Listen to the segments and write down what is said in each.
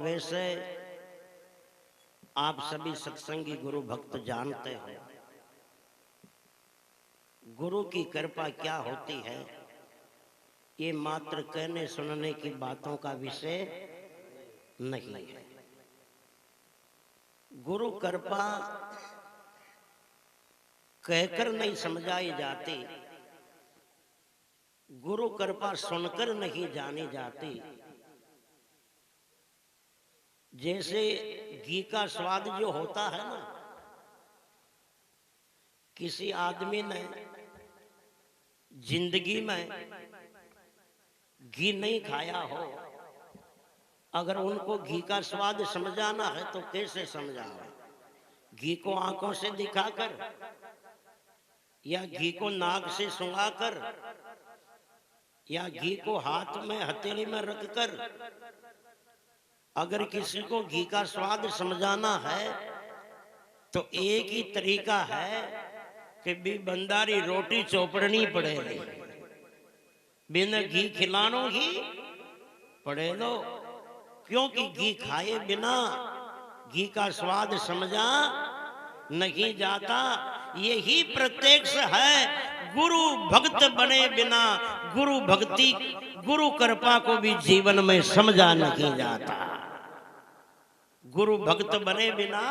वैसे आप सभी सत्संगी गुरु भक्त जानते हैं, गुरु की कृपा क्या होती है ये मात्र कहने सुनने की बातों का विषय नहीं है। गुरु कृपा कहकर नहीं समझाई जाती, गुरु कृपा सुनकर नहीं जानी जाती। जैसे घी का स्वाद जो होता है ना, किसी आदमी ने जिंदगी में घी नहीं खाया हो, अगर उनको घी का स्वाद समझाना है तो कैसे समझाओ? घी को आंखों से दिखाकर या घी को नाक से सूंघाकर या घी को हाथ में हथेली में रखकर अगर किसी को घी का स्वाद समझाना है तो एक ही तरीका है कि भी बंदारी रोटी चौपड़नी पड़ेगी, बिना घी खिलानो ही पड़े लो, क्योंकि घी खाए बिना घी का स्वाद समझा नहीं जाता। यही प्रत्यक्ष है, गुरु भक्त बने बिना गुरु भक्ति गुरु कृपा को भी जीवन में समझा नहीं जाता। गुरु भक्त बने बिना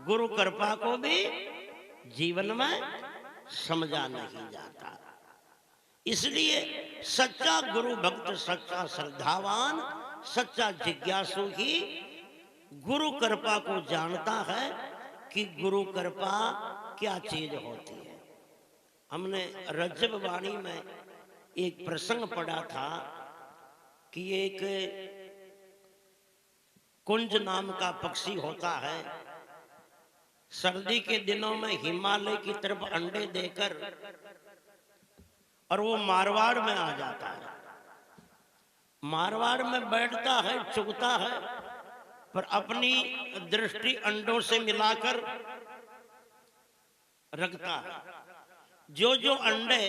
गुरु कृपा को भी जीवन में समझा नहीं जाता। इसलिए सच्चा गुरु भक्त, सच्चा श्रद्धावान, सच्चा जिज्ञासु ही गुरु कृपा को जानता है कि गुरु कृपा क्या चीज होती है। हमने रज्जब वाणी में एक प्रसंग पढ़ा था कि एक कुंज नाम का पक्षी होता है, सर्दी के दिनों में हिमालय की तरफ अंडे देकर और वो मारवाड़ में आ जाता है। मारवाड़ में बैठता है, चुगता है, पर अपनी दृष्टि अंडों से मिलाकर रखता है। जो जो अंडे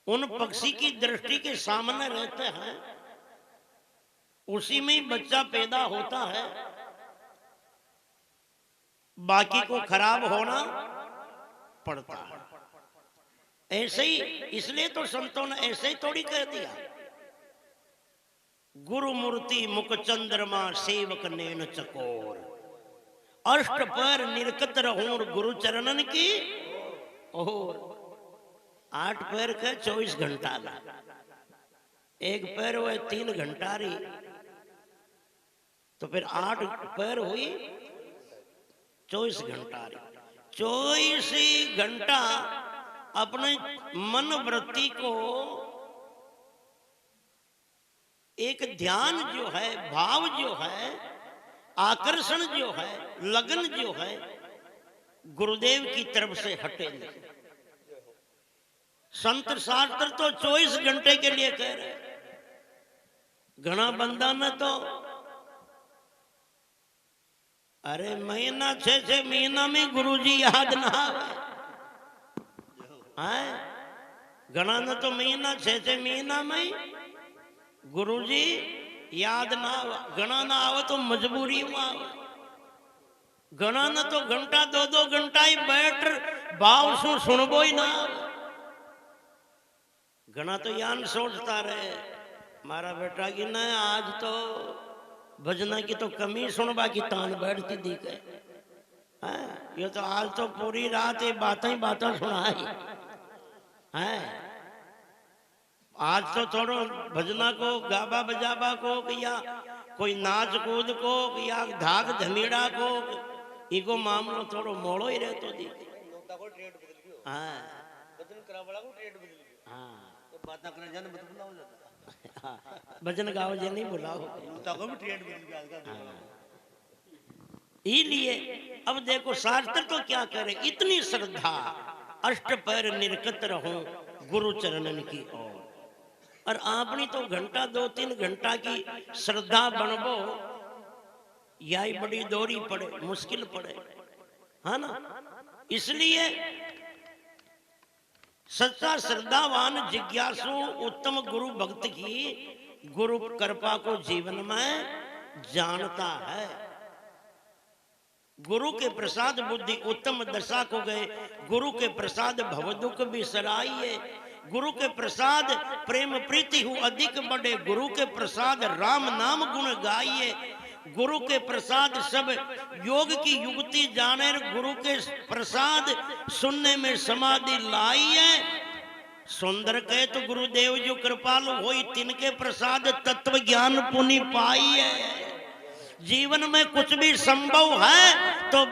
उन पक्षी की दृष्टि के सामने रहते हैं उसी में ही बच्चा पैदा होता है, बाकी को खराब होना पड़ता है। ऐसे ही, इसलिए तो संतों ने ऐसे ही थोड़ी कह दिया, गुरु मूर्ति मुख चंद्रमा सेवक नैन चकोर, अष्ट पैर निरकत रहूं गुरु चरणन की और। 8 पैर का 24 घंटा ला, एक पैर हुए 3 घंटा रही, तो फिर 8 पैर हुई 24 घंटा रही। 24 घंटा अपने मन वृत्ति को एक ध्यान जो है, भाव जो है, आकर्षण जो है, लगन जो है, गुरुदेव की तरफ से हटे नहीं। संत शास्त्र तो 24 घंटे के लिए कह रहे, घना बंदा न तो अरे महीना 6 महीना में गुरुजी याद ना आए, घना न तो महीना 6 महीना में गुरुजी याद ना आवे, घना ना आवे तो मजबूरी में आवे, घना न तो घंटा 2-2 घंटा ही बैठ भाव सु सुनबो ही ना आवे। घना तो यान सोचता रहे मारा बेटा की न आज तो भजना की तो कमी सुनबा की तान बैठती दी के, ये तो आज तो पूरी रात ये बातें ही बातें सुनाई है। आज तो थोड़ो भजना को, गाबा बजाबा को, या कोई नाच कूद को, या धाक धमीड़ा को, इको मामलो थोड़ो मोड़ो ही रहतो दी। हाँ भजन गाओ जे नहीं बुलाओ, इसलिए अब देखो शास्त्र तो क्या करे, इतनी श्रद्धा, अष्ट पैर निरकत रहूं गुरु चरणन की ओर, और आपनी तो घंटा 2-3 घंटा की श्रद्धा बनबो यही बड़ी दोरी पड़े, मुश्किल पड़े, है ना। इसलिए सच्चा श्रद्धावान जिज्ञासु उत्तम गुरु भक्त की गुरु कृपा को जीवन में जानता है। गुरु के प्रसाद बुद्धि उत्तम दशा को गए, गुरु के प्रसाद भवदुख बिसराइए, गुरु के प्रसाद प्रेम प्रीति हु अधिक बढ़े, गुरु के प्रसाद राम नाम गुण गाइए, गुरु के प्रसाद सब योग की युक्ति जाने, गुरु के प्रसाद सुनने में समाधि लाइए। सुंदर कहे तो गुरुदेव जो कृपालु होई, तिनके प्रसाद तत्व ज्ञान पुनि पाइए। जीवन में कुछ भी संभव है तो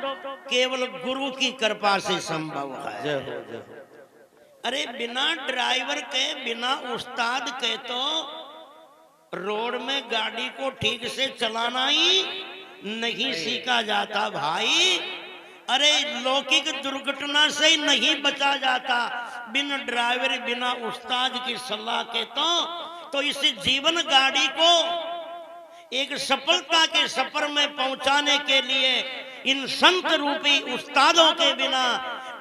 केवल गुरु की कृपा से संभव है। अरे बिना ड्राइवर के, बिना उस्ताद के तो रोड में गाड़ी को ठीक से चलाना ही नहीं सीखा जाता भाई। अरे लौकिक दुर्घटना से ही नहीं बचा जाता बिना ड्राइवर, बिना उस्ताद की सलाह के। तो इस जीवन गाड़ी को एक सफलता के सफर में पहुंचाने के लिए इन संत रूपी उस्तादों के बिना,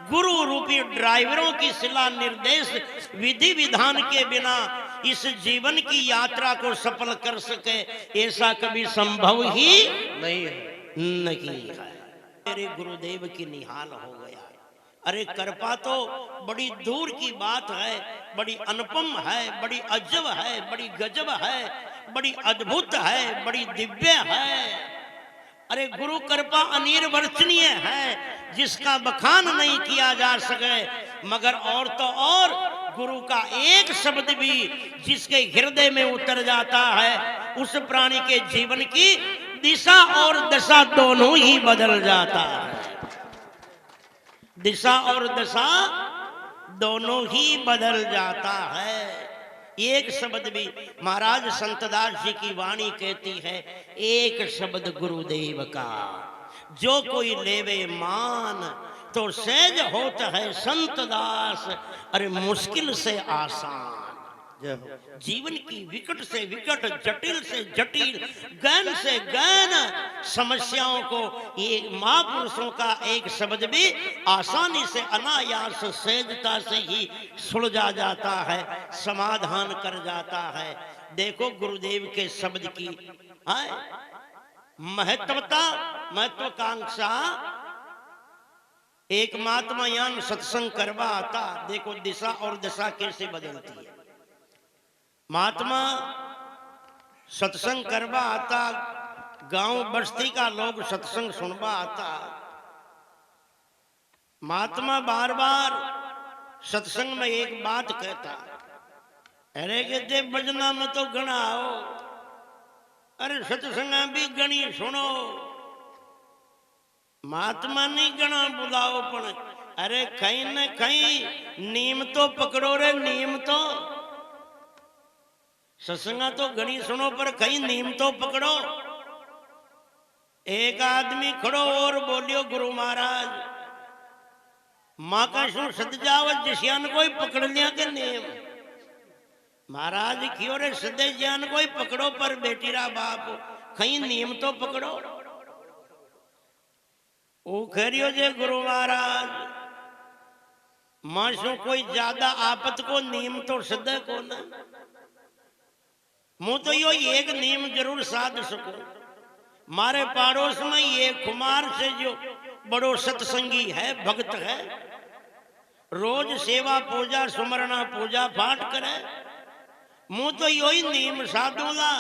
गुरु रूपी ड्राइवरों की सलाह निर्देश विधि विधान के बिना इस जीवन की यात्रा को सफल कर सके, ऐसा कभी संभव ही नहीं है। मेरे गुरुदेव की निहाल हो गया। अरे कृपा तो बड़ी दूर की बात है, बड़ी अनुपम है, बड़ी अजब है, बड़ी गजब है, बड़ी अद्भुत है, बड़ी दिव्य है। अरे गुरु कृपा अनिर्वचनीय है, जिसका बखान नहीं किया जा सके। मगर और तो और गुरु का एक शब्द भी जिसके हृदय में उतर जाता है, उस प्राणी के जीवन की दिशा और दशा दोनों ही बदल जाता है। दिशा और दशा दोनों ही बदल जाता है। एक शब्द भी, महाराज संतदास जी की वाणी कहती है, एक शब्द गुरुदेव का जो कोई लेवे मान, तो सहज होता है संतदास, अरे मुश्किल से आसान। जीवन की विकट से विकट, जटिल से जटिल, गहन से गहन समस्याओं को ये महापुरुषों का एक शब्द भी आसानी से, अनायास, सहजता से ही सुलझा जाता है, समाधान कर जाता है। देखो गुरुदेव के शब्द की महत्वता, महत्वाकांक्षा। एक महात्मा यान सत्संग करवा आता, देखो दिशा और दशा कैसे बदलती है। महात्मा सत्संग करवा आता, गांव बस्ती का लोग सत्संग सुनवा आता। महात्मा बार बार सत्संग में एक बात कहता, अरे कहते भजना में तो गणा आओ, अरे सत्संग भी गणी सुनो। महात्मा नहीं गणा बुलाओ, पण अरे कहीं न कहीं नीम तो पकड़ो रे, नीम तो सत्संगा तो घड़ी सुनो पर कहीं नीम तो पकड़ो। एक आदमी खड़ो और बोलियो, गुरु महाराज माँ का शू सद जावत जिसियान कोई पकड़ लिया के नीम। महाराज क्यों रे सदे ज्ञान कोई पकड़ो, पर बेटी रा बाप कहीं नीम तो पकड़ो। वो खरियो जे गुरु महाराज माशो कोई ज्यादा आपत को नीम तो सदे को ना, मुँह तो यो एक नीम जरूर साध सको। मारे पड़ोस में ये कुमार से जो बड़ो सत्संगी है, भक्त है, रोज सेवा पूजा सुमरना पूजा पाठ करे, मुँह तो यो ही नीम साधूला।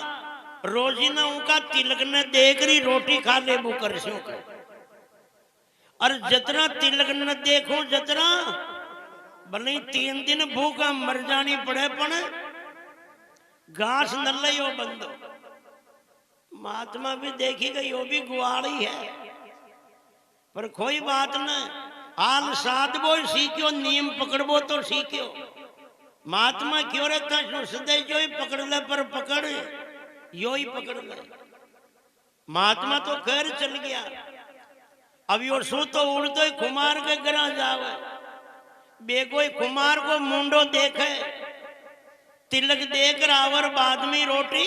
रोजी ना उनका तिलक ने देख रही रोटी खा ले वो कर सो। और जितना तिलक न देखो, जितना भले 3 दिन भूखा मर जानी पड़े, पण घास न लियो बंदो। महात्मा भी देखी गई, वो भी गुआड़ी है, पर कोई बात न। हाल साधबो सीखो, नीम पकड़बो तो सीखो। महात्मा क्यों रहता सदे जो ही पकड़ ले, पर पकड़ यो ही पकड़ ले। महात्मा तो घर चल गया, अब यो सो तो उड़तो ही कुमार के घर जावे। बेगोई कुमार को मुंडो देखे, तिलक देख रावर बाद में रोटी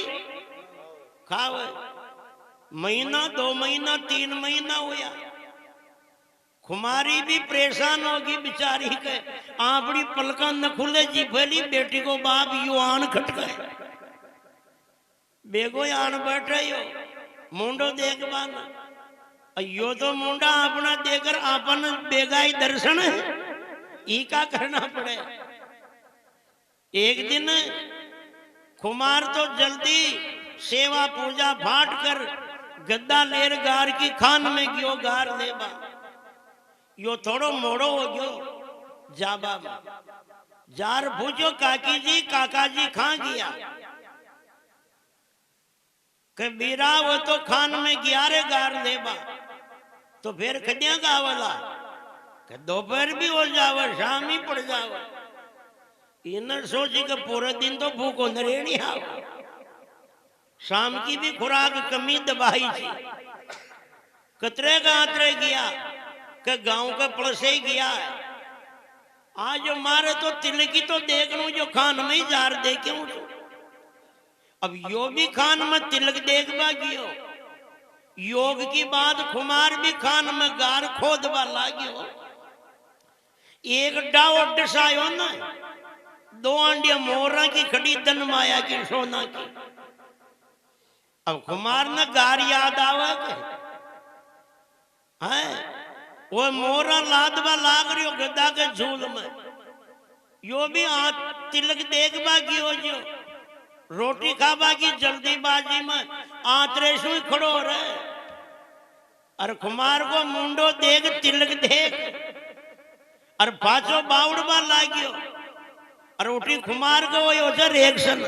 खावे। महीना 2 महीना 3 महीना हुआ, कुमारी भी परेशान होगी बेचारी के। आपड़ी पलका न खुले जी फैली, बेटी को बाप युवान खटकाए। बेगो आन बैठे यो मुंडो देख बाना, यो तो मुंडा अपना देकर अपन बेगा ही दर्शन ई का करना पड़े। एक दिन कुमार तो जल्दी सेवा पूजा फाट कर गद्दा लेर गार की खान में गयो गार लेबा, यो थोड़ो मोड़ो हो गयो जाबा में। जार पूछो काकी जी काका जी कहां गया, के बीरा वो तो खान में गया रे गार लेबा, तो फिर कन्या गावला के दोपहर भी हो जावे शाम ही पड़ जावे। इन्हें सोची कि पूरे दिन तो भूखो न रेणी आओ, शाम की भी खुराक कमी दबाई थी। कतरे का आतरे गया के गांव के पड़से ही गया है। आज मारे तो तिलकी तो देख लू जो खान में ही जार दे क्यों। अब यो भी खान में तिलक देखबा गियो, योग की बात कुमार भी खान में गार खोदबा लाग्यो। एक डाव डसायो ना, दो आंडिया मोरा की खड़ी धन माया की सोना की। अब कुमार ने गार याद आवा के है वो मोरा लादबा लाग रही हो गद्दा के झूल में, यो भी तिलक देखबा गियो जो रोटी खाबा की जल्दीबाजी में आतरे सु खड़ो रहे। और कुमार को मुंडो देख तिलक देख और पाछो बावड़बा लाग्यो और उठी कुमार को वही हो रिएक्शन।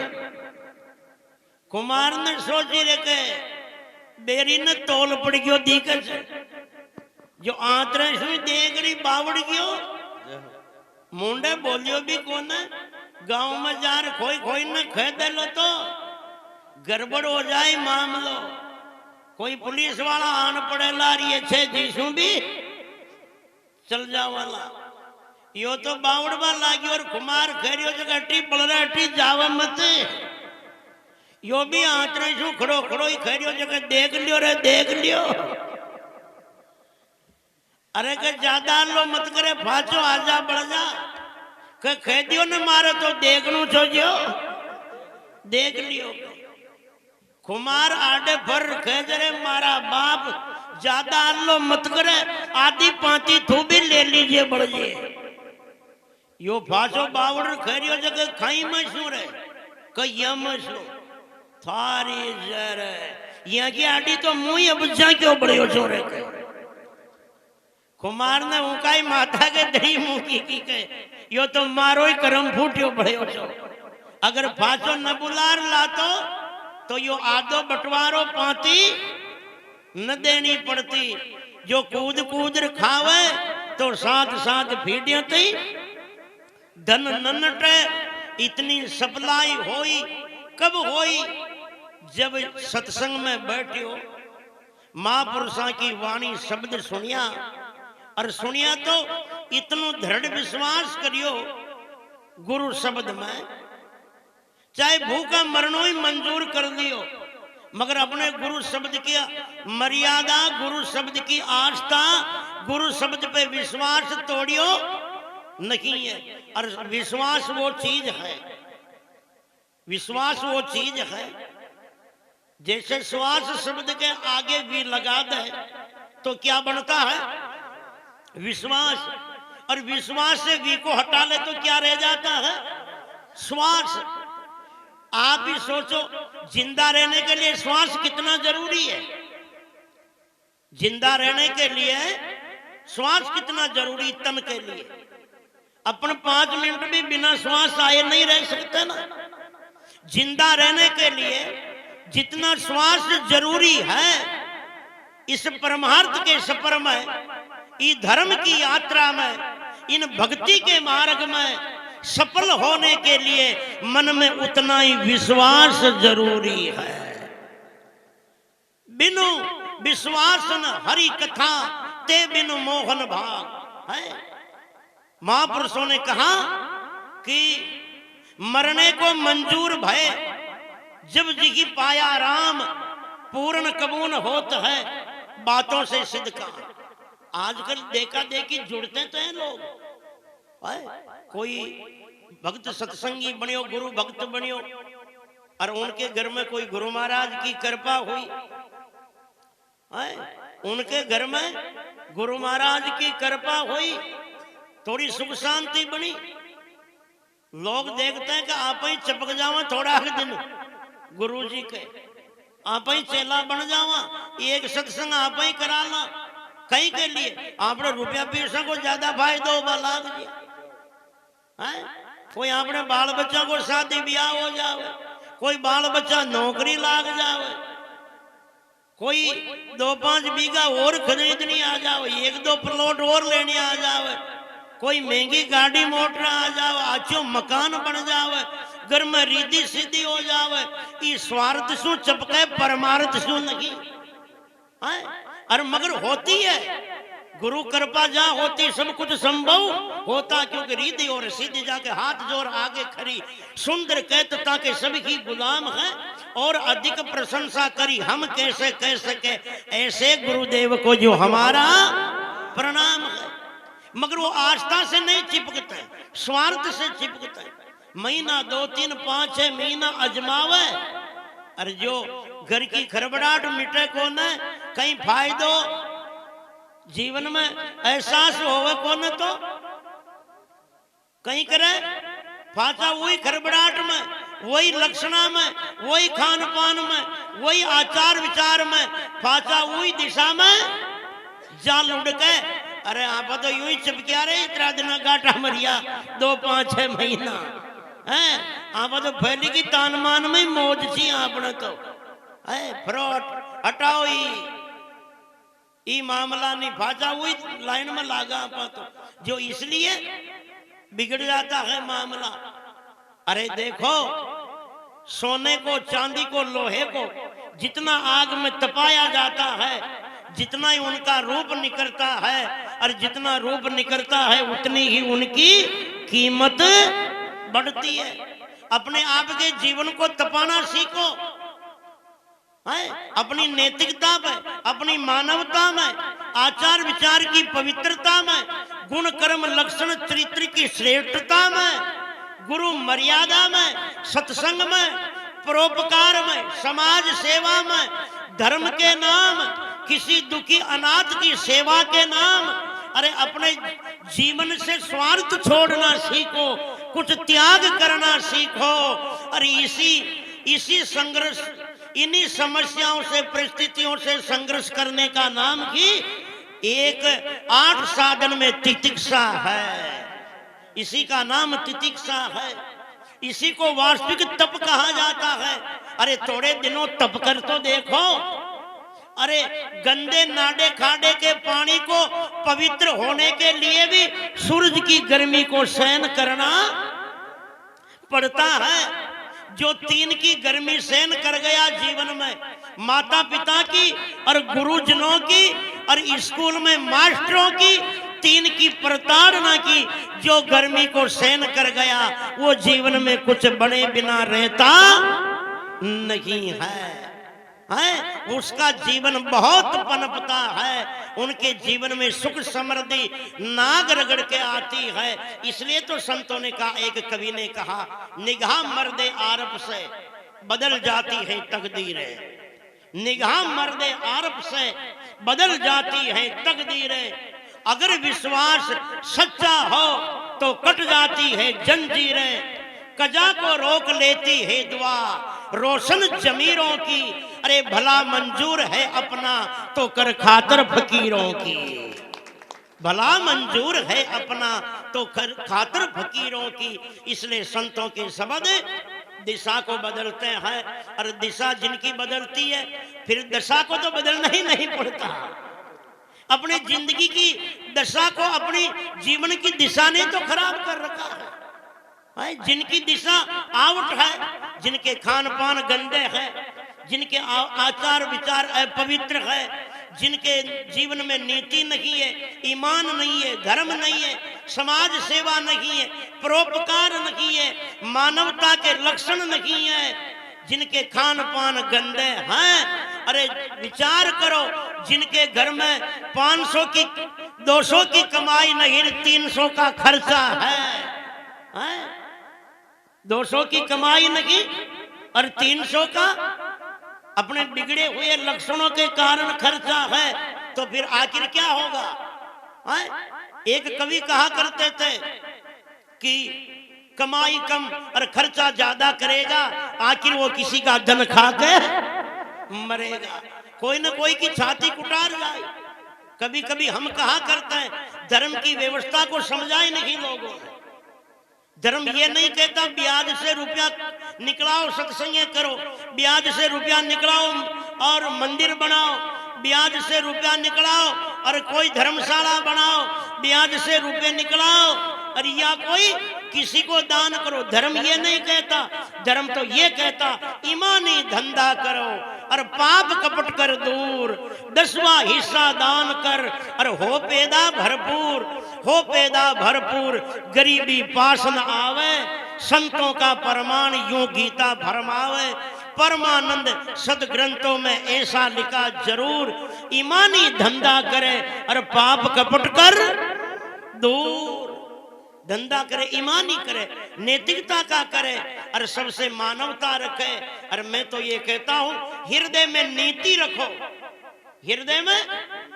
कुमार ने सोची रे के बेरी ने तोल पड़ गयो दीकच जो आतरे सु देख रही बावड़ गयो। मुंडे बोलियो भी कौन है, गांव में जार खोई खोई न कह दे लो तो गड़बड़ हो जाए मामलो, कोई पुलिस वाला आन पड़े लारी छे जीसू भी चल जावाला। यो तो बावड़बा लागी और कुमार खरियो जगह टी बलराटी जावा मत। यो भी आतरे सु खड़ो खड़ो ही खरियो जगह देख लियो रे देख लियो। अरे के ज्यादा लो मत करे फाचो आजा बढ़ जा के कह दियो न मारे तो देखनू छोजो देख लियो। कुमार आडे भर खेजरे मारा बाप ज्यादा लो मत करे आधी पांती थू भी ले लीजिए बढ़ जे। यो फाचो बावड़ खरियो जगह खाई में शू रे कहिया में शू थारी जर यहाँ की आडी तो मुंह अब जा क्यों बड़े छो रे। कुमार ने उकाई माथा के दही मुंह की के यो तो मारो ही करम फूटियो बड़े छो। अगर फाचो न बुलार लातो तो यो आधो बंटवारो पाती न देनी पड़ती। जो कूद कूद खावे तो साथ साथ फीडियो थी धन नन्नटे। इतनी सप्लाई होई कब होई, जब सत्संग में बैठियो महापुरुषों की वाणी शब्द सुनिया और सुनिया तो इतनो दृढ़ विश्वास करियो गुरु शब्द में, चाहे भूखा मरणो ही मंजूर कर दियो, मगर अपने गुरु शब्द की मर्यादा, गुरु शब्द की आस्था, गुरु शब्द पे विश्वास तोड़ियो नहीं है। और विश्वास वो चीज है, विश्वास वो चीज है जैसे श्वास शब्द के आगे भी लगा दे तो क्या बनता है विश्वास, और विश्वास से वी को हटा ले तो क्या रह जाता है श्वास। आप ही सोचो जिंदा रहने के लिए श्वास कितना जरूरी है, जिंदा रहने के लिए श्वास कितना जरूरी तन के लिए। अपन 5 मिनट भी बिना श्वास आए नहीं रह सकते ना। जिंदा रहने के लिए जितना श्वास जरूरी है, इस परमार्थ के सफर में, इस धर्म की यात्रा में, इन भक्ति के मार्ग में सफल होने के लिए मन में उतना ही विश्वास जरूरी है। बिनु विश्वास न हरि कथा ते बिनु मोहन भाग है। महापुरुषों ने कहा कि मरने को मंजूर भय जब जी पाया राम, पूर्ण कबून होत है बातों से सिद्ध का। आजकल देखा देखी जुड़ते तो हैं लोग, कोई भक्त सत्संगी बनियो, गुरु भक्त बनियो, और उनके घर में कोई गुरु महाराज की कृपा हुई है, उनके घर में गुरु महाराज की कृपा हुई, थोड़ी सुख शांति बनी, लोग देखते हैं कि आप ही चपक जावा थोड़ा दिन गुरु जी के, आप ही चेला बन जावा, एक सत्संग आप ही करा ला, कहीं के लिए आपने रुपया पैसा को ज्यादा फायदा होगा लाग जी है, कोई अपने बाल बच्चा को शादी ब्याह हो जावे, कोई बाल बच्चा नौकरी लाग जावे, कोई 2-5 बीघा और खरीदनी आ जावे, 1-2 प्लॉट और लेने आ जावे, कोई महंगी गाड़ी मोटर आ जावे, अच्छो मकान बन जावे, घर में रिद्धि सिद्धि हो जावे, ये स्वार्थ शू चपके परमार्थ शू नहीं है। और मगर होती है गुरु कृपा जहाँ होती सब कुछ संभव होता, क्योंकि रिद्धि और सिद्धि जाके हाथ जोड़ आगे खड़ी, सुंदर कहता के सभी की गुलाम है और अधिक प्रशंसा करी हम कैसे कह सके ऐसे गुरुदेव को जो हमारा प्रणाम है। मगर वो आस्था से नहीं चिपकते, स्वार्थ से चिपकते, महीना 2-3-5-6 महीना अजमावे, और जो घर की खरबड़ाहट मिटे को न कहीं फायदो जीवन में एहसास होवे को न तो कहीं करे फाचा वही खरबड़ाहट में, वही लक्षणा में, वही खान पान में, वही आचार विचार में, फाचा वही दिशा में जा लुढ़ के, अरे आप तो यूं ही चिपकिया रहे इतना दिन गाटा मरिया 2-5-6 महीना है, आप तो फैली की तान मान में मौज थी आपने तो है, फ्रॉड हटाओ ई मामला नहीं, फाचा हुई लाइन में लागा आप तो, जो इसलिए बिगड़ जाता है मामला। अरे देखो सोने को, चांदी को, लोहे को जितना आग में तपाया जाता है, जितना ही उनका रूप निकलता है, और जितना रूप निकलता है उतनी ही उनकी कीमत बढ़ती है। अपने आप के जीवन को तपाना सीखो है, अपनी नैतिकता में, अपनी मानवता में, आचार विचार की पवित्रता में, गुण कर्म लक्षण चरित्र की श्रेष्ठता में, गुरु मर्यादा में, सत्संग में, परोपकार में, समाज सेवा में, धर्म के नाम, किसी दुखी अनाथ की सेवा के नाम, अरे अपने जीवन से स्वार्थ छोड़ना सीखो, कुछ त्याग करना सीखो। अरे इसी संघर्ष, इन्हीं समस्याओं से, परिस्थितियों से संघर्ष करने का नाम ही एक 8 साधन में तितिक्षा है, इसी का नाम तितिक्षा है, इसी को वास्तविक तप कहा जाता है। अरे थोड़े दिनों तप कर तो देखो, अरे गंदे नाडे खाडे के पानी को पवित्र होने के लिए भी सूरज की गर्मी को सहन करना पड़ता है। जो 3 की गर्मी सहन कर गया जीवन में, माता पिता की और गुरुजनों की और स्कूल में मास्टरों की, 3 की प्रताड़ना की, जो गर्मी को सहन कर गया वो जीवन में कुछ बने बिना रहता नहीं है, उसका जीवन बहुत पनपता है, उनके जीवन में सुख समृद्धि नाग रगड़ के आती है। इसलिए तो संतों ने कहा, एक कवि ने कहा, निगाह मर्दे आरब से बदल जाती है तकदीरें, निगाह मर्दे आरब से बदल जाती है तकदीरें, अगर विश्वास सच्चा हो तो कट जाती है जंजीरें, कजा को रोक लेती है दुआ रोशन जमीरों की, अरे भला मंजूर है अपना तो कर खातर फकीरों की, भला मंजूर है अपना तो कर खातर फकीरों की। इसलिए संतों के शब्द दिशा को बदलते हैं, और दिशा जिनकी बदलती है फिर दशा को तो बदलना ही नहीं पड़ता। अपनी जिंदगी की दशा को अपनी जीवन की दिशा ने तो खराब कर रखा है। जिनकी दिशा आउट है, जिनके खान पान गंदे हैं, जिनके आचार विचार अपवित्र है, जिनके जीवन में नीति नहीं है, ईमान नहीं है, धर्म नहीं है, समाज सेवा नहीं है, परोपकार नहीं है, मानवता के लक्षण नहीं है, जिनके खान पान गंदे हैं, अरे विचार करो, जिनके घर में 500 की 200 की कमाई नहीं, 300 का खर्चा है, 200 की कमाई नहीं और 300 का अपने बिगड़े हुए लक्षणों के कारण खर्चा है, तो फिर आखिर क्या होगा? है? एक कवि कहा करते थे कि कमाई कम और खर्चा ज्यादा करेगा, आखिर वो किसी का धन खा के मरेगा। कोई ना कोई की छाती कुटार जाए। कभी कभी हम कहा करते हैं धर्म की व्यवस्था को समझा ही नहीं लोगों ने। धर्म ये नहीं कहता ब्याज से रुपया निकलाओ सत्संग करो, ब्याज से रुपया निकलाओ और मंदिर बनाओ, ब्याज से रुपया निकलाओ और कोई धर्मशाला बनाओ, ब्याज से रुपये निकलाओ और या कोई किसी को दान करो। धर्म ये नहीं कहता। धर्म तो ये कहता ईमानी धंधा करो और पाप कपट कर दूर, 10वां हिस्सा दान कर और हो पैदा भरपूर, हो पैदा भरपूर, गरीबी पास न आवे, संतों का प्रमाण यूं गीता भरमावे। परमानंद सदग्रंथों में ऐसा लिखा जरूर, ईमानी धंधा करे और पाप कपट कर दूर। धंधा करे, ईमानी करे, नैतिकता का करे और सबसे मानवता रखे। और मैं तो ये कहता हूं हृदय में नीति रखो, हृदय में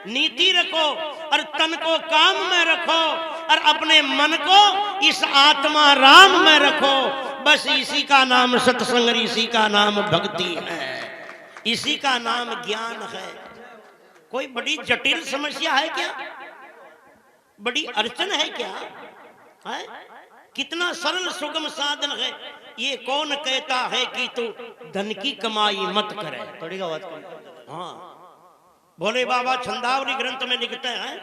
नीति रखो और तन को काम में रखो और अपने मन को इस आत्मा राम में रखो। बस इसी का नाम सत्संग, इसी का नाम भक्ति है, इसी का नाम ज्ञान है। कोई बड़ी जटिल समस्या है क्या? बड़ी अड़चन है क्या? है? कितना सरल सुगम साधन है। ये कौन कहता है कि तू धन की कमाई मत करे? थोड़ी आवाज कम। हाँ, भोले बाबा छंदावली ग्रंथ में लिखते हैं,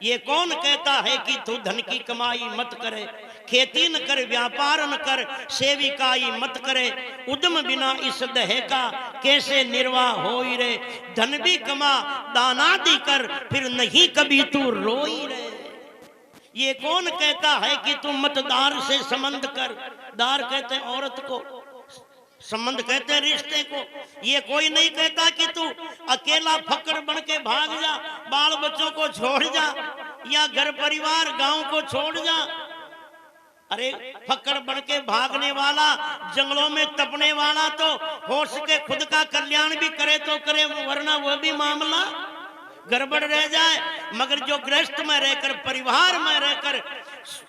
ये कौन कहता है कि तू धन की कमाई मत करे, खेती न कर, व्यापार न कर, सेविकाई मत करे, उद्यम बिना इस देह का कैसे निर्वाह होई रे, धन भी कमा दानादि कर, फिर नहीं कभी तू रोई रे। ये कौन कहता है कि तू मतदार से संबंध कर? दार कहते हैं औरत को, संबंध कहते हैं रिश्ते को। ये कोई नहीं कहता कि तू अकेला फक्र बन के भाग जा, बाल बच्चों को छोड़ जा या घर परिवार गांव को छोड़ जा। अरे फक्र बन के भागने वाला, जंगलों में तपने वाला तो हो सके खुद का कल्याण भी करे तो करे, वरना वह भी मामला गड़बड़ रह जाए। मगर जो गृहस्थ में रहकर, परिवार में रहकर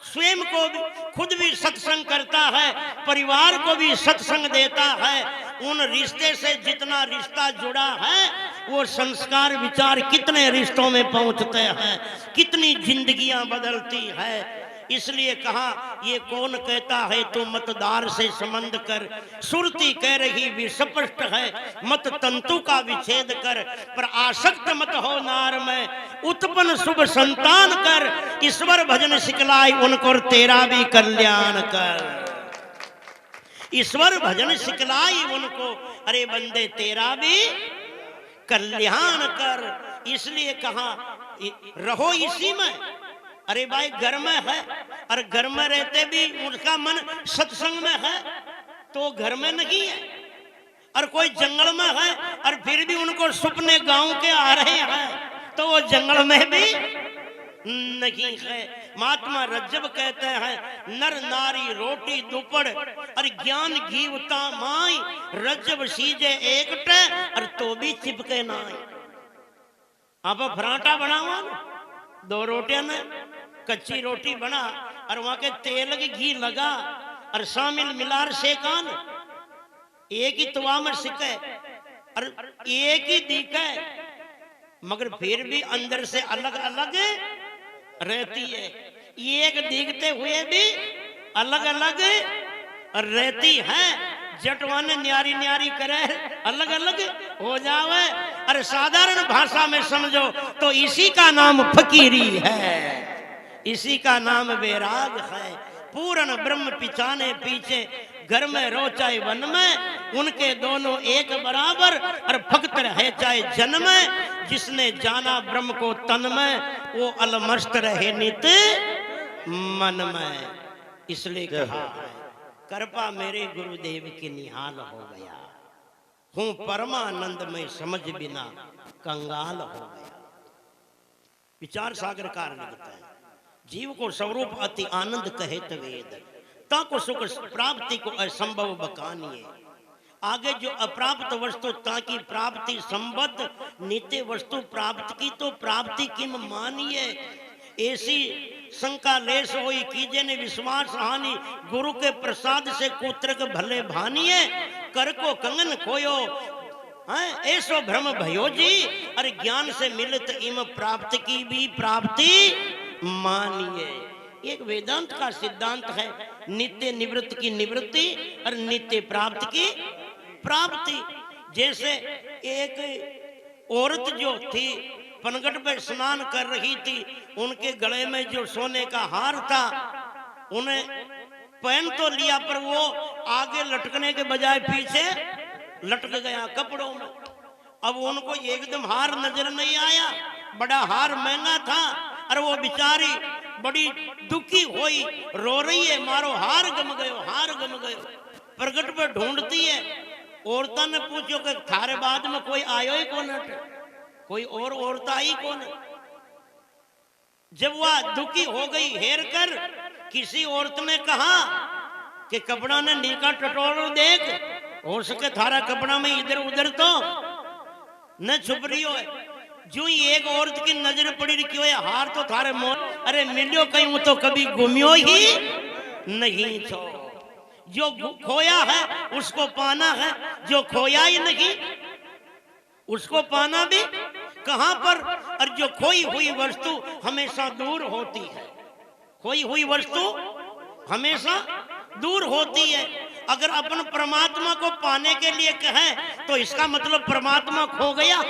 स्वयं को भी, खुद भी सत्संग करता है, परिवार को भी सत्संग देता है, उन रिश्ते से जितना रिश्ता जुड़ा है वो संस्कार विचार कितने रिश्तों में पहुंचते हैं, कितनी जिंदगियां बदलती है। इसलिए कहा ये कौन कहता है तू मतदार से संबंध कर, सुरती कह रही भी स्पष्ट है, मत तंतु का विच्छेद कर, पर आसक्त मत हो नार में, उत्पन्न शुभ संतान कर, ईश्वर भजन सिखलाई उनको तेरा भी कल्याण कर, ईश्वर भजन सिखलाई उनको, अरे बंदे तेरा भी कल्याण कर। इसलिए कहा रहो इसी में। अरे भाई घर में है और घर में रहते भी उसका मन सत्संग में है तो घर में नहीं है, और कोई जंगल में है और फिर भी उनको सपने गांव के आ रहे हैं तो वो जंगल में भी नहीं है। महात्मा रज्जब कहते हैं नर नारी रोटी दुपड़ और ज्ञान घीवता माई, रज्जब सीजे एकटे और तो भी चिपके नाई। आप पराठा बनावा, 2 रोटियां ने कच्ची रोटी बना और वहां के तेल की घी लगा और शामिल मिलार सेकान, एक ही तवा में सिके और एक ही दिखे, मगर फिर भी अंदर से अलग अलग रहती है। एक दिखते हुए भी अलग अलग रहती है। जटवाने न्यारी न्यारी करे अलग अलग हो जावे। अरे साधारण भाषा में समझो तो इसी का नाम फकीरी है, इसी का नाम वैराग है। पूर्ण ब्रह्म पिछाने पीछे, घर में रो चाहे वन में, उनके दोनों एक बराबर, और भक्त रहे चाहे जन में, जिसने जाना ब्रह्म को तन में वो अलमस्त रहे नित मन में। इसलिए कहा कृपा मेरे गुरुदेव की निहाल हो गया, हूं परमानंद में समझ बिना कंगाल हो गया। विचार सागरकार लिखता है जीव को स्वरूप अति आनंद कहे वेद, ताको सुख प्राप्ति को असंभव बकानिए, आगे जो अप्राप्त वस्तु ताकि प्राप्ति संबद्ध नित्य वस्तु प्राप्त की तो प्राप्ति किम मानिए। ऐसी शंका लेस होई कीजे ने विश्वास हानि गुरु के प्रसाद से कुत्रक भले भानिए। कर को कंगन खोयो ऐसो भ्रम भयो जी। अरे ज्ञान से मिलत इम प्राप्ति की भी प्राप्ति मानिए। एक वेदांत का सिद्धांत है, नित्य निवृत्त की निवृत्ति और नित्य प्राप्ति की प्राप्ति। जैसे एक औरत जो थी पनघट पे स्नान कर रही थी, उनके गले में जो सोने का हार था उन्हें पहन तो लिया पर वो आगे लटकने के बजाय पीछे लटक गया कपड़ों में। अब उनको एकदम हार नजर नहीं आया, बड़ा हार महंगा था और वो बेचारी बड़ी दुखी हुई, रो रही है, मारो हार गम गयो, हार गम गयो। प्रगट पे ढूंढती है, औरता ने पूछो कि थारे बाद में कोई आयो ही कौन, कोई और औरत आई कौन। जब वह दुखी हो गई हेर कर, किसी औरत ने कहा कि कपड़ा ने नीका टटोर देख, हो सके थारा कपड़ा में इधर उधर तो न छुप रही हो। जो ही एक औरत की नजर पड़ी क्यों है, हार तो थारे मोर, अरे मिलियो कहीं तो कभी गुमियो ही नहीं छो। जो खोया है उसको पाना है, जो खोया ही नहीं उसको पाना भी कहां पर। और जो खोई हुई वस्तु हमेशा दूर होती है, खोई हुई वस्तु हमेशा दूर होती है। अगर अपन परमात्मा को पाने के लिए कहें तो इसका मतलब परमात्मा खो गया,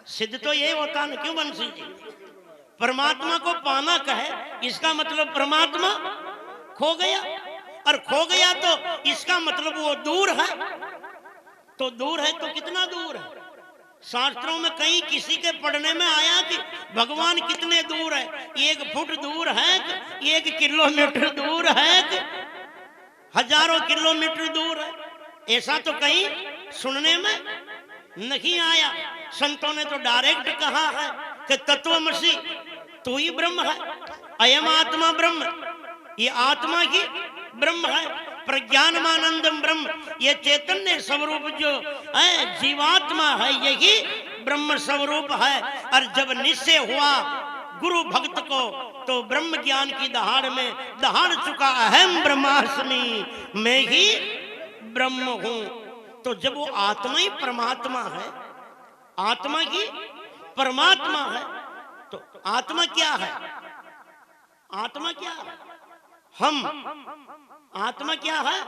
सिद्ध तो ये होता ना, क्यों बंसी जी। परमात्मा को पाना कहे इसका मतलब परमात्मा खो गया, और खो गया तो इसका मतलब वो दूर है। तो दूर है तो कितना दूर है। शास्त्रों में कहीं किसी के पढ़ने में आया कि भगवान कितने दूर है, 1 फुट दूर है, 1 किलोमीटर दूर है, हजारों किलोमीटर दूर है, ऐसा तो कहीं सुनने में नहीं आया। संतों ने तो डायरेक्ट कहा है कि तत्वमसि तू ही ब्रह्म है, अयम आत्मा ब्रह्म, ये आत्मा ही ब्रह्म है, प्रज्ञानमानंदम ब्रह्म, ये चैतन्य स्वरूप जो है जीवात्मा है यही ब्रह्म स्वरूप है। और जब निश्चय हुआ गुरु भक्त को तो ब्रह्म ज्ञान की दहाड़ में दहाड़ चुका, अहम ब्रह्मास्मि, मैं ही ब्रह्म हूं। तो जब वो आत्मा ही परमात्मा है, आत्मा ही परमात्मा है, तो आत्मा क्या है, आत्मा क्या है, हम आत्मा क्या है।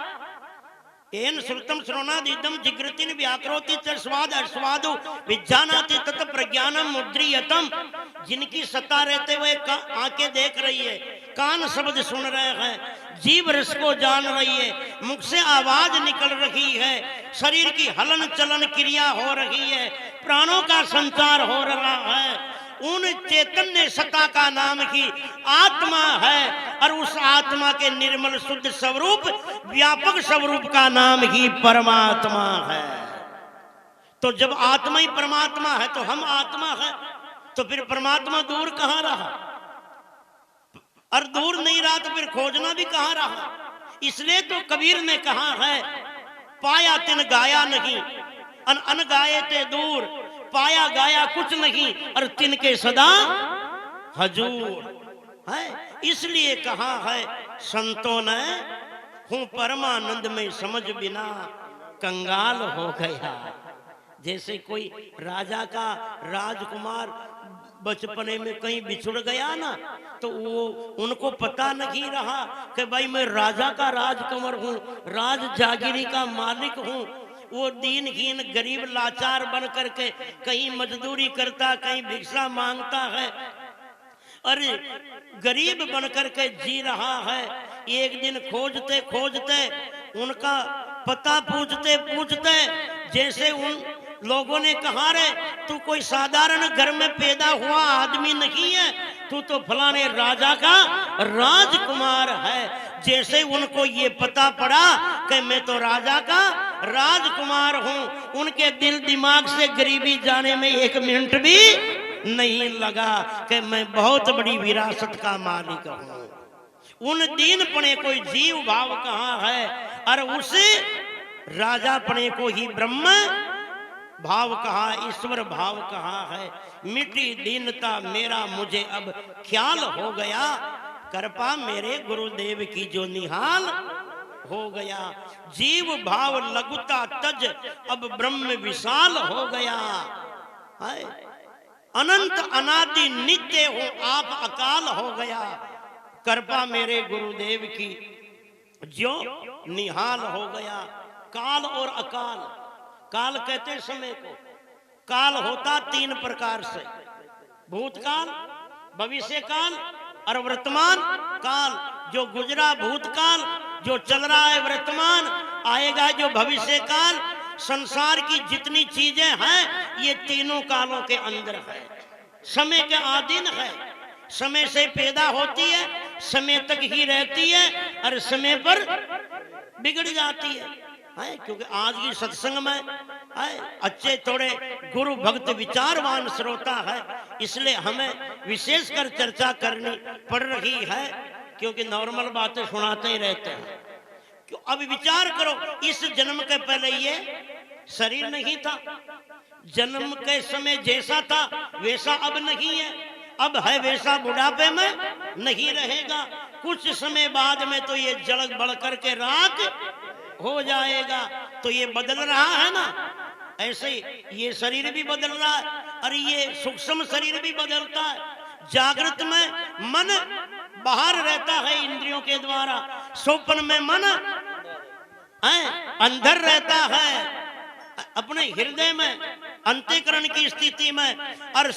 तेन श्रुतम श्रवणादिदम जिग्रतिन व्याकरोति च स्वाद अस्वादु विज्ञानाति तत् प्रज्ञानम मुद्रियतम। जिनकी सत्ता रहते हुए आंखें देख रही है, कान शब्द सुन रहे हैं, जीव रस को जान रही है, मुख से आवाज निकल रही है, शरीर की हलन चलन क्रिया हो रही है, प्राणों का संचार हो रहा है, उन चैतन्य सत्ता का नाम ही आत्मा है। और उस आत्मा के निर्मल शुद्ध स्वरूप व्यापक स्वरूप का नाम ही परमात्मा है। तो जब आत्मा ही परमात्मा है तो हम आत्मा है, तो फिर परमात्मा दूर कहां रहा, और दूर नहीं रहा तो फिर खोजना भी कहां रहा। इसलिए तो कबीर ने कहा है, पाया तिन गाया नहीं, अन गाये ते दूर, पाया गाया कुछ नहीं, और तिनके सदा हजूर है। इसलिए कहा है संतों ने, हूं परमानंद में समझ बिना कंगाल हो गया। जैसे कोई राजा का राजकुमार बचपने में कहीं बिछुड़ गया ना, तो वो उनको पता नहीं रहा कि भाई मैं राजा का राजकुमार हूँ, राज जागीरी का मालिक हूँ। वो दीनहीन गरीब लाचार बन करके कहीं मजदूरी करता, कहीं भिक्षा मांगता है, अरे गरीब बन करके जी रहा है। एक दिन खोजते खोजते उनका पता पूछते पूछते, जैसे उन लोगों ने कहा, रे तू कोई साधारण घर में पैदा हुआ आदमी नहीं है, तू तो फलाने राजा का राजकुमार है। जैसे उनको ये पता पड़ा कि मैं तो राजा का राजकुमार हूँ, उनके दिल दिमाग से गरीबी जाने में 1 मिनट भी नहीं लगा कि मैं बहुत बड़ी विरासत का मालिक हूँ। उन दीनपने कोई जीव भाव कहाँ है, और उस राजापने को ही ब्रह्म भाव कहा, ईश्वर भाव कहा है। मिटी दीनता मेरा मुझे अब ख्याल हो गया, कृपा मेरे गुरुदेव की जो निहाल हो गया। जीव भाव लघुता तज अब ब्रह्म विशाल हो गया है। अनंत अनादि नित्य हो आप अकाल हो गया, कृपा मेरे गुरुदेव की जो निहाल हो गया। काल और अकाल, काल कहते समय को। काल होता तीन प्रकार से, भूतकाल, भविष्य काल और वर्तमान काल। जो गुजरा भूतकाल, जो चल रहा है वर्तमान, आएगा जो भविष्य काल। संसार की जितनी चीजें हैं ये तीनों कालों के अंदर है, समय के अधीन है। समय से पैदा होती है, समय तक ही रहती है और समय पर बिगड़ जाती है। क्योंकि आज की सत्संग में अच्छे थोड़े गुरु भक्त विचारवान श्रोता है, इसलिए हमें विशेषकर चर्चा करनी पड़ रही है, क्योंकि नॉर्मल बातें सुनाते ही रहते हैं। क्यों? अब विचार करो, इस जन्म के पहले ये शरीर नहीं था, जन्म के समय जैसा था वैसा अब नहीं है, अब है वैसा बुढ़ापे में नहीं रहेगा। कुछ समय बाद में तो ये जल बढ़ करके राख हो जाएगा। तो ये बदल रहा है ना, ऐसे ये शरीर भी बदल रहा है और ये सूक्ष्म शरीर भी बदलता है। जागृत में मन बाहर रहता है इंद्रियों के द्वारा, स्वप्न में मन अंदर रहता है अपने हृदय में, अंतःकरण की स्थिति में, और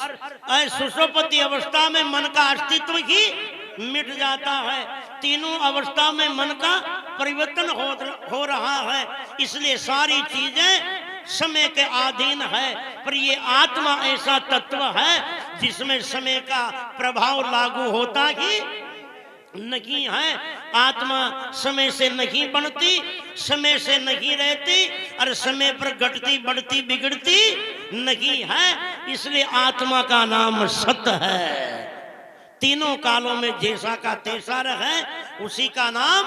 सुषुप्ति अवस्था में मन का अस्तित्व ही मिट जाता है। तीनों अवस्था में मन का परिवर्तन हो रहा है, इसलिए सारी चीजें समय के अधीन है। पर ये आत्मा ऐसा तत्व है जिसमें समय का प्रभाव लागू होता ही नहीं है। आत्मा समय से नहीं बनती, समय से नहीं रहती और समय पर घटती बढ़ती बिगड़ती नहीं है। इसलिए आत्मा का नाम सत है। तीनों कालों में जैसा का तैसा है, उसी का नाम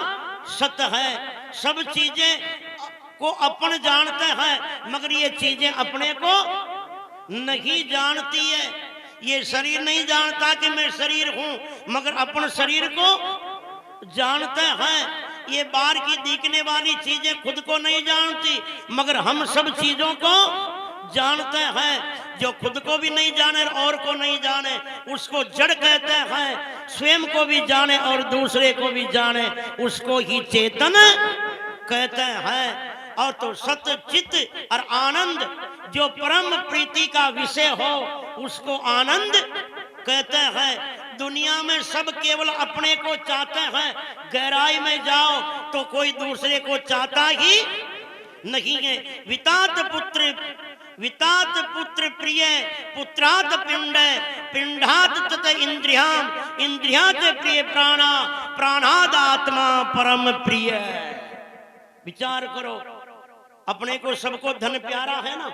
सत है। सब चीजें को अपन जानते हैं, मगर ये चीजें अपने को नहीं जानती है। ये शरीर नहीं जानता कि मैं शरीर हूं, मगर अपन शरीर को जानते हैं। ये बाहर की दिखने वाली चीजें खुद को नहीं जानती, मगर हम सब चीजों को जानते हैं। जो खुद को भी नहीं जाने और को नहीं जाने उसको जड़ कहते हैं। स्वयं को भी जाने और दूसरे को भी जाने उसको ही चेतन कहते हैं। और तो सत्य चित्त और आनंद, जो परम प्रीति का विषय हो उसको आनंद कहते हैं। दुनिया में सब केवल अपने को चाहते हैं, गहराई में जाओ तो कोई दूसरे को चाहता ही नहीं है। वितात पुत्र प्रिय, पुत्रात पिंड, पिंडात तत इंद्रियाम, इंद्रियात प्रिय प्राणा, प्राणाद आत्मा परम प्रिय। विचार करो, अपने को सबको धन प्यारा है ना,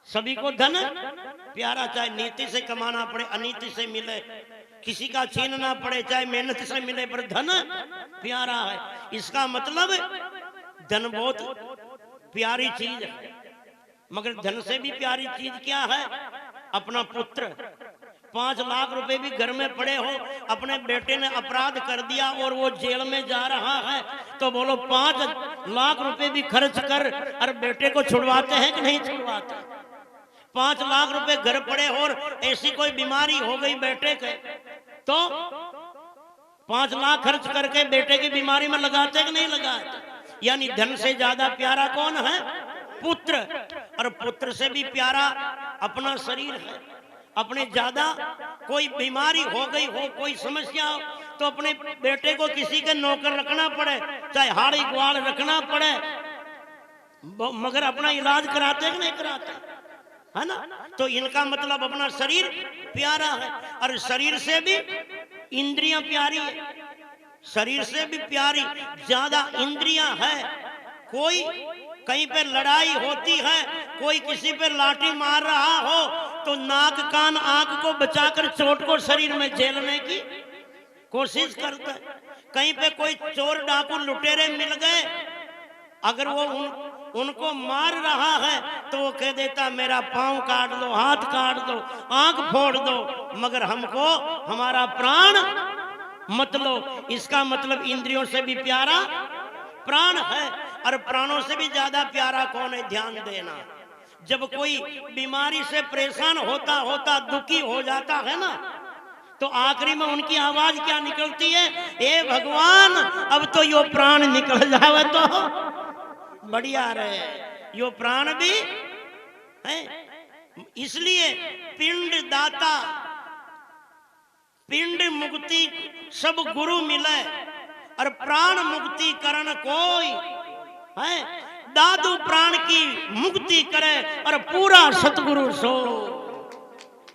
सभी को धन प्यारा, चाहे नीति से कमाना पड़े अनीति से मिले, किसी का छीनना पड़े चाहे मेहनत से मिले, पर धन प्यारा है। इसका मतलब धन बहुत प्यारी चीज है, मगर धन से भी प्यारी चीज क्या है? अपना पुत्र। 5 लाख रुपए भी घर में पड़े हो, अपने बेटे ने अपराध कर दिया और वो जेल में जा रहा है, तो बोलो 5 लाख रुपए भी खर्च कर और बेटे को छुड़वाते हैं कि नहीं छुड़वाते? 5 लाख रुपए घर पड़े हो और ऐसी कोई बीमारी हो गई बेटे के, तो 5 लाख खर्च करके बेटे की बीमारी में लगाते कि नहीं लगाते? यानी धन से ज्यादा प्यारा कौन है? पुत्र। और पुत्र से भी प्यारा अपना शरीर है। अपने ज्यादा कोई बीमारी हो गई हो, कोई समस्या हो, तो अपने बेटे को किसी के नौकर रखना पड़े, चाहे हाड़ी ग्वाल रखना पड़े, मगर अपना इलाज कराते कि नहीं कराते, है ना? तो इनका मतलब अपना शरीर प्यारा है। और शरीर से भी इंद्रियां प्यारी है, शरीर से भी प्यारी ज्यादा इंद्रियां है। कोई कहीं पे लड़ाई होती है, कोई किसी पे लाठी मार रहा हो, तो नाक कान आंख को बचाकर चोट को शरीर में झेलने की कोशिश करता है। कहीं पे कोई चोर डाकू लुटेरे मिल गए अगर वो उनको मार रहा है तो वो कह देता मेरा पांव काट दो, हाथ काट दो, आंख फोड़ दो, मगर हमको हमारा प्राण मत लो। इसका मतलब इंद्रियों से भी प्यारा प्राण है, और प्राणों से भी ज्यादा प्यारा कौन है, ध्यान देना। जब कोई बीमारी से परेशान होता होता दुखी हो जाता है ना, तो आखिरी में उनकी आवाज क्या निकलती है, हे भगवान अब तो यो प्राण निकल जावे तो बढ़िया रहे, यो प्राण भी है। इसलिए पिंड दाता, पिंड मुक्ति सब गुरु मिले, और प्राण मुक्ति करण कोई है। दादू प्राण की मुक्ति करे और पूरा सतगुरु सो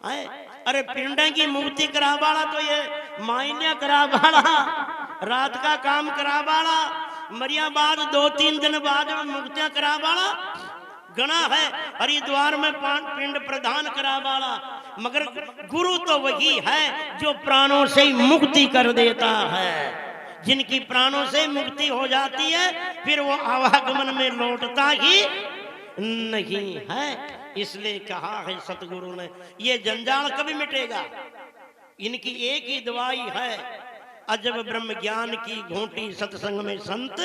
है। अरे पिंडे की मुक्ति करा वाला तो ये मायने करा वाला, रात का काम करा वाला, मरिया बाद 2-3 दिन बाद मुक्तियां करा वाला गणा है। हरिद्वार में पिंड प्रदान करा वाला, मगर गुरु तो वही है जो प्राणों से ही मुक्ति कर देता है। जिनकी प्राणों से मुक्ति हो जाती है फिर वो आवागमन में लौटता ही नहीं है। इसलिए कहा है सतगुरु ने, ये जंजाल कभी मिटेगा, इनकी एक ही दवाई है, अजब ब्रह्म ज्ञान की घूंटी सत्संग में संत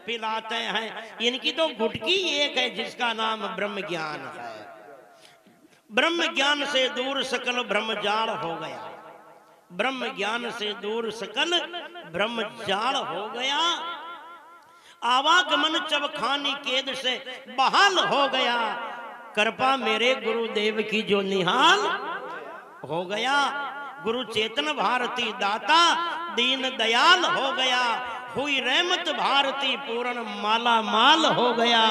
पिलाते हैं। इनकी तो गुटकी एक है जिसका नाम ब्रह्म ज्ञान है। ब्रह्म ज्ञान से दूर सकल ब्रह्म जाल हो गया, ब्रह्म ज्ञान से दूर सकल ब्रह्म जाल हो गया। आवागमन चबखानी केद से बहाल हो गया, कृपा मेरे गुरुदेव की जो निहाल हो गया। गुरु चेतन भारती दाता दीन दयाल हो गया, हुई रहमत भारती पूर्ण माला माल हो गया,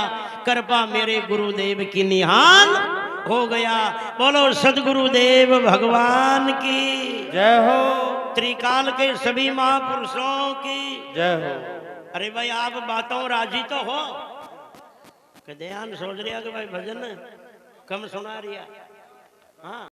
कृपा मेरे गुरुदेव की निहाल हो गया। बोलो सदगुरुदेव भगवान की जय हो, त्रिकाल के सभी महापुरुषों की जय हो। अरे भाई आप बातों राजी तो हो कि ध्यान सोच लिया कि भाई भजन कम सुना रिया। हाँ